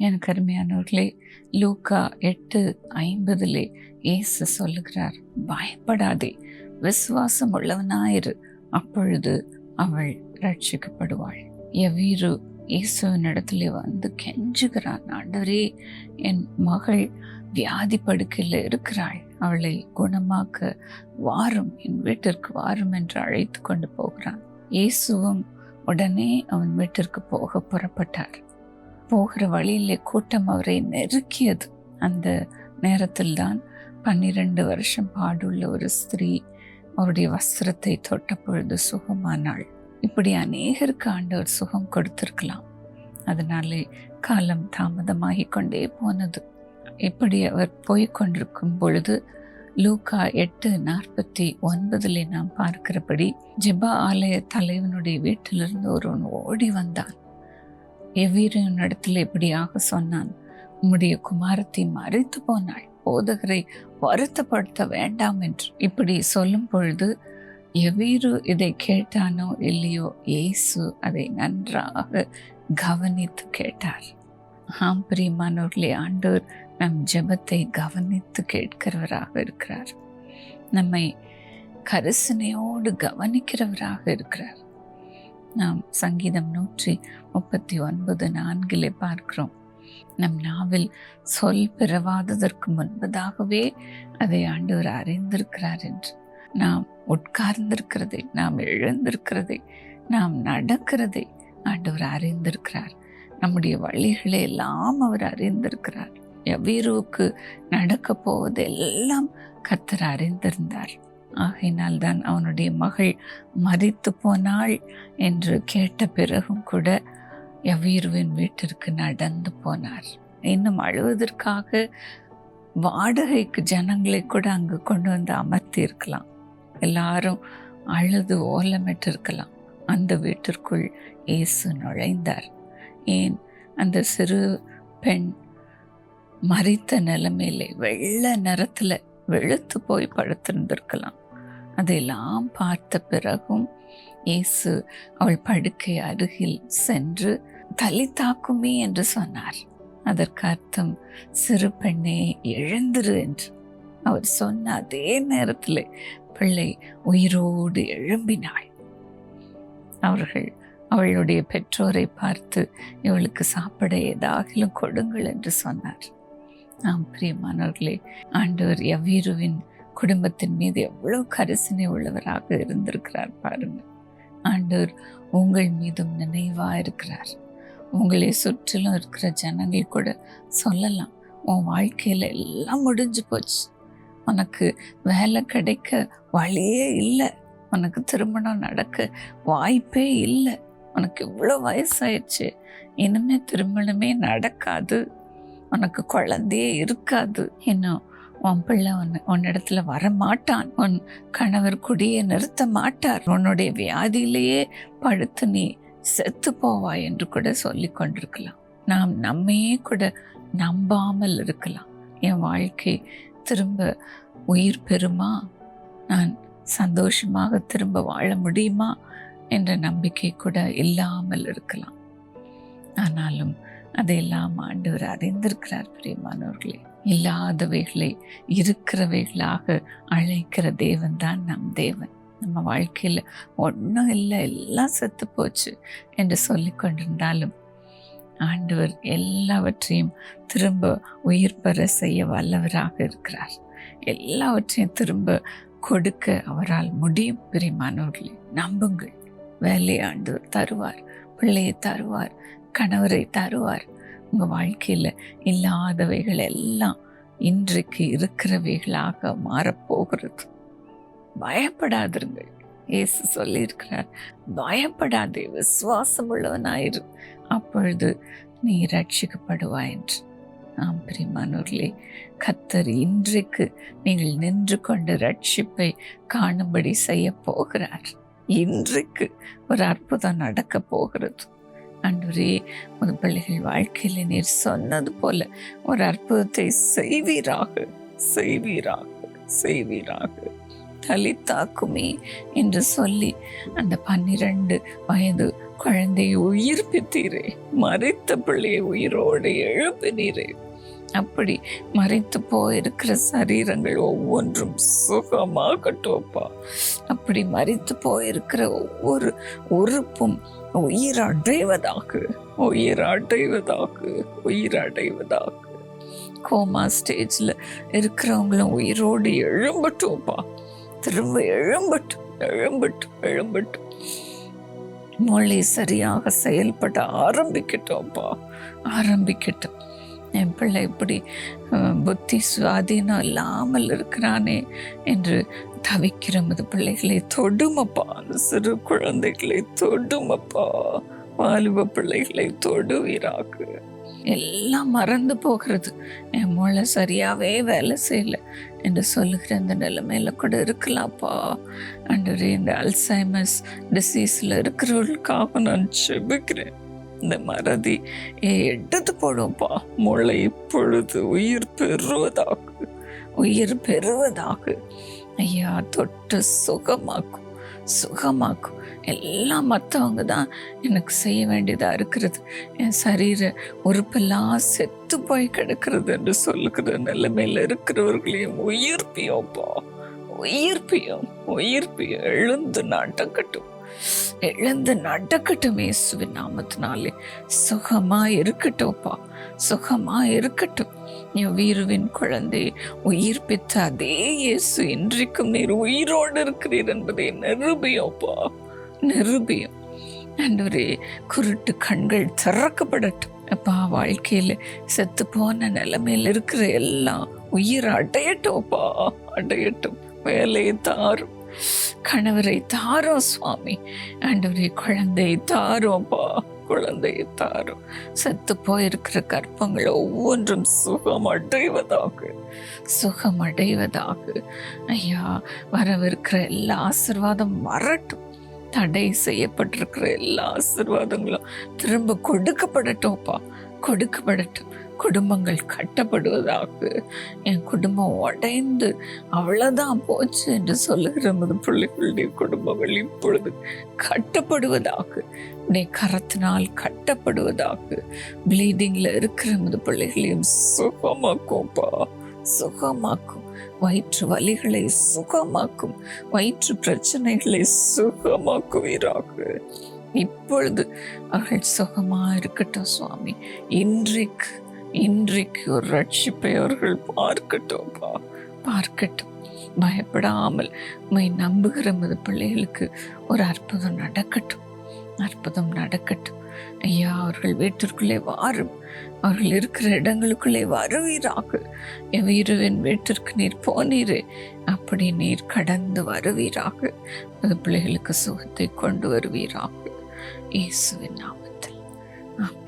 எனக்கு அருமையானவர்களே, லூக்கா 8:50 இயேசு சொல்லுகிறார், பயப்படாதே, விசுவாசம் உள்ளவனாயிரு, அப்பொழுது அவள் ரட்சிக்கப்படுவாள். எவ்வீரு இயேசுவின் இடத்துல வந்து கெஞ்சுகிறான், ஆண்டவரே, என் மகள் வியாதி படுக்கையில் இருக்கிறாள், அவளை குணமாக்க வாரும், என் வீட்டிற்கு வாரும் என்று அழைத்து கொண்டு போகிறான். இயேசுவும் உடனே அவன் வீட்டிற்கு போக புறப்பட்டார். போகிற வழியிலே கூட்டம் அவரை நெருக்கியது. அந்த நேரத்தில் தான் 12 வருஷம் பாடுள்ள ஒரு ஸ்திரீ அவருடைய வஸ்திரத்தை தொட்ட பொழுது சுகமானாள். இப்படி அநேகருக்கு ஆண்டவர் சுகம் கொடுத்திருக்கலாம். அதனாலே காலம் தாமதமாகி கொண்டே போனது. இப்படி அவர் போய்கொண்டிருக்கும் பொழுது லூக்கா 8:49 நாம் பார்க்கிறபடி ஜெபா ஆலய தலைவனுடைய வீட்டிலிருந்து ஒருவன் ஓடி வந்தான். எவ்வீரின் இடத்துல இப்படியாக சொன்னான், உம்முடைய குமாரத்தை மரித்து போனாள், போதகரை வருத்தப்படுத்த வேண்டாம் என்று. இப்படி சொல்லும் பொழுது எவ்வீரு இதை கேட்டானோ இல்லையோ, இயேசு அதை நன்றாக கவனித்து கேட்டார். ஆம் பிரியமானவர்களே, ஆண்டவர் நம் ஜெபத்தை கவனித்து கேட்கிறவராக இருக்கிறார். நம்மை கரிசனையோடு கவனிக்கிறவராக இருக்கிறார். நாம் சங்கீதம் 139:4 பார்க்கிறோம், நம் நாவில் சொல் பிறவாததற்கு முன்பதாகவே அதை ஆண்டவர் அறிந்திருக்கிறார் என்று. நாம் உட்கார்ந்திருக்கிறதை, நாம் எழுந்திருக்கிறதை, நாம் நடக்கிறதை ஆண்டவர் அறிந்திருக்கிறார். நம்முடைய வழிகளை எல்லாம் அவர் அறிந்திருக்கிறார். எவ்வீருவுக்கு நடக்க போவதெல்லாம் கர்த்தர் அறிந்திருந்தார். ஆகையினால் தான் அவனுடைய மகள் மரித்து போனாள் என்று கேட்ட பிறகும் கூட எவ்வீருவின் வீட்டிற்கு நடந்து போனார். இன்னும் அழுவதற்காக வாடகைக்கு ஜனங்களை கூட அங்கு கொண்டு வந்து அமர்த்தி இருக்கலாம். எல்லாரும் அழுது ஓலமிட்டு இருக்கலாம். அந்த வீட்டிற்குள் இயேசு நுழைந்தார். ஏன், அந்த சிறு பெண் மரித்த நிலைமையிலே வெள்ளை நிறத்துல வெளுத்து போய் படுத்திருந்திருக்கலாம். அதையெல்லாம் பார்த்த பிறகும் இயேசு அவள் படுக்கை அருகில் சென்று தலித்தாக்குமே என்று சொன்னார். அதற்கு அர்த்தம், சிறு பெண்ணே எழுந்திரு என்று. அவர் சொன்ன அதே நேரத்தில் பிள்ளை உயிரோடு எழும்பினாள். அவர்கள் அவளுடைய பெற்றோரை பார்த்து, இவளுக்கு சாப்பிட ஏதாகிலும் கொடுங்கள் என்று சொன்னார். ஆம் பிரியமானவர்களே, ஆண்டவர் எவ்வீருவின் குடும்பத்தின் மீது எவ்வளவு கரிசனை உள்ளவராக இருந்திருக்கிறார் பாருங்க. ஆண்டவர் உங்கள் மீதும் நினைவா இருக்கிறார். உங்களை சுற்றிலும் இருக்கிற ஜனங்கள் கூட சொல்லலாம், உன் வாழ்க்கையில எல்லாம் முடிஞ்சு போச்சு, உனக்கு வேலை கிடைக்க வழியே இல்லை, உனக்கு திருமணம் நடக்க வாய்ப்பே இல்லை, உனக்கு இவ்வளோ வயசாயிடுச்சு, இனிமே திருமணமே நடக்காது, உனக்கு குழந்தையே இருக்காது, இன்னும் உன் பிள்ளை உன்னிடத்துல வரமாட்டான், உன் கணவர் குடியை நிறுத்த மாட்டார், உன்னுடைய வியாதியிலேயே படுத்து நீ செத்து போவாய் என்று கூட சொல்லி கொண்டிருக்கலாம். நாம் நம்மையே கூட நம்பாமல் இருக்கலாம். என் வாழ்க்கை திரும்ப உயிர் பெறுமா, நான் சந்தோஷமாக திரும்ப வாழ முடியுமா என்ற நம்பிக்கை கூட இல்லாமல் இருக்கலாம். ஆனாலும் அதையெல்லாம் ஆண்டவர் அறிந்திருக்கிறார். பிரியமானவர்களே, இல்லாதவைகளை இருக்கிறவைகளாக அழைக்கிற தேவன் தான் நம் தேவன். நம்ம வாழ்க்கையில் ஒன்றும் இல்லை, எல்லாம் செத்து போச்சு என்று சொல்லி கொண்டிருந்தாலும் ஆண்டவர் எல்லாவற்றையும் திரும்ப உயிர் பெற செய்ய வல்லவராக இருக்கிறார். எல்லாவற்றையும் திரும்ப கொடுக்க அவரால் முடியும். பிரியமானவர்களே, நம்புங்கள். வேலையை ஆண்டவர் தருவார், பிள்ளையை தருவார், கணவரை தருவார். உங்கள் வாழ்க்கையில் இல்லாதவைகள் எல்லாம் இன்றைக்கு இருக்கிறவைகளாக மாறப்போகிறது. பயப்படாதிருங்கள். இயேசு சொல்லியிருக்கிறார், பயப்படாதே, விசுவாசம் உள்ளவனாயிரு, அப்பொழுது நீ ரட்சிக்கப்படுவாய் என்று. ஆம் பிரியமானவர்களே, கர்த்தர் இன்றைக்கு நீங்கள் நின்று கொண்டு ரட்சிப்பை காணும்படி செய்ய போகிறார். இன்றைக்கு ஒரு அற்புதம் நடக்க போகிறது. ஆண்டவரே, உன் பிள்ளைகள் வாழ்க்கையில நீர் சொன்னது போல ஒரு அற்புதத்தை செய்வீராக, செய்வீராக, செய்வீராக. தலித்தாக்குமே என்று சொல்லி அந்த 12 வயது குழந்தையை உயிர்ப்பித்தீரே, மரித்த பிள்ளையை உயிரோடு எழுப்பினீரே. அப்படி மரித்து போயிருக்கிற சரீரங்கள் ஒவ்வொன்றும் சுகமாகட்டும்ப்பா. அப்படி மரித்து போயிருக்கிற ஒவ்வொரு உறுப்பும் உயிரடைவதாக, உயிரடைவதாக, உயிரடைவதாக. கோமா ஸ்டேஜில் இருக்கிறவங்களும் உயிரோடு எழும்பட்டும்ப்பா. திரும்ப எழும்பட்டும், எழும்பட்டும், எழும்பட்டும். மூளை சரியாக செயல்பட ஆரம்பிக்கட்டும்ப்பா, ஆரம்பிக்கட்டும். என் பிள்ளை இப்படி புத்தி சுவாதீனம் இல்லாமல் இருக்கிறானே என்று தவிக்கிற மது பிள்ளைகளை தொடுமப்பா. அந்த சிறு குழந்தைகளை தொடுமப்பா. வாலிப பிள்ளைகளை தொடுவீராக. எல்லாம் மறந்து போகிறது, என் மூளை சரியாவே வேலை செய்யல என்று சொல்லுகிற இந்த நிலைமையில கூட இருக்கலாம்ப்பா. ஆண்டவரே, இந்த அல்சைமர்ஸ் டிசீஸ்ல இருக்கிறவர்களுக்காக நான் செபிக்கிறேன். இந்த மறதி எடுத்து போடும்ப்பா. மூளை இப்பொழுது உயிர் பெறுவதாக, உயிர் பெறுவதாக. ஐயா, தொட்டு சுகமாக்கும், சுகமாக்கும். எல்லாம் மற்றவங்க தான் எனக்கு செய்ய வேண்டியதாக இருக்கிறது. என் சரீர உறுப்பெல்லாம் செத்து போய் கிடக்கிறது என்று சொல்லுகிற நிலைமையில் இருக்கிறவர்களையும் உயிர்ப்பியோப்பா, உயிர்ப்பியும், உயிர்ப்பியும். எழுந்து நடக்கட்டும், எழுந்து நடக்கட்டும். இயேசுவின் நாமத்தினாலே சுகமா இருக்கட்டும்ப்பா, சுகமா இருக்கட்டும். என் வீருவின் குழந்தை உயிர்ப்பித்த அதே இயேசு இன்றைக்கும் நீர் உயிரோடு இருக்கிறீர் என்பதை நிரூபியோப்பா, நிரூபியும். ஆண்டவரே, குருட்டு கண்கள் திறக்கப்படட்டும் அப்பா. வாழ்க்கையில செத்து போன நிலைமையில் இருக்கிற எல்லாம் உயிர் அடையட்டும்ப்பா, அடையட்டும். வேலையை தாரும், கணவரை தாரும் சுவாமி. ஆண்டவரே, குழந்தையை தாரோப்பா, குழந்தையை தாரும். செத்து போயிருக்கிற கற்பங்கள் ஒவ்வொன்றும் சுகமடைவதாக, சுகமடைவதாக. ஐயா, வரவிருக்கிற எல்லா ஆசீர்வாதம் வரட்டும். தடை செய்யப்பட்டிருக்கிற எல்லா ஆசீர்வாதங்களும் திரும்ப கொடுக்கப்படட்டும்ப்பா, கொடுக்கப்படட்டும். குடும்பங்கள் கட்டப்படுவதாக. என் குடும்பம் உடைந்து அவ்வளவுதான் போச்சு என்று சொல்லுகிற மது பிள்ளைகளுடைய குடும்பங்கள் இப்பொழுது கட்டப்படுவதாக, உடைய கரத்தினால் கட்டப்படுவதாக. ப்ளீடிங்ல இருக்கிற மது பிள்ளைகளையும் சுகமாக்கும்ப்பா, சுகமாக்கும். வயிற்று வலிகளை சுகமாக்கும், வயிற்று பிரச்சனைகளை சுகமாக்குவீராக. இப்பொழுது அவர்கள் சுகமா இருக்கட்டும் சுவாமி. இன்றைக்கு இன்றைக்கு ஒரு ரட்சிப்பை அவர்கள் பார்க்கட்டும்ப்பா, பார்க்கட்டும். பயப்படாமல் உம்மை நம்புகிற மது பிள்ளைகளுக்கு ஒரு அற்புதம் நடக்கட்டும், அற்புதம் நடக்கட்டும். ஐயா, அவர்கள் வீட்டிற்குள்ளே வாரும், அவர்கள் இருக்கிற இடங்களுக்குள்ளே வருவீராக. என் வீரவின் வீட்டிற்கு நீர் போனீரே, அப்படி நீர் கடந்து வருவீராக. மது பிள்ளைகளுக்கு சுகத்தை கொண்டு வருவீராக. இயேசுவின் நாமத்தில் ஆமென்.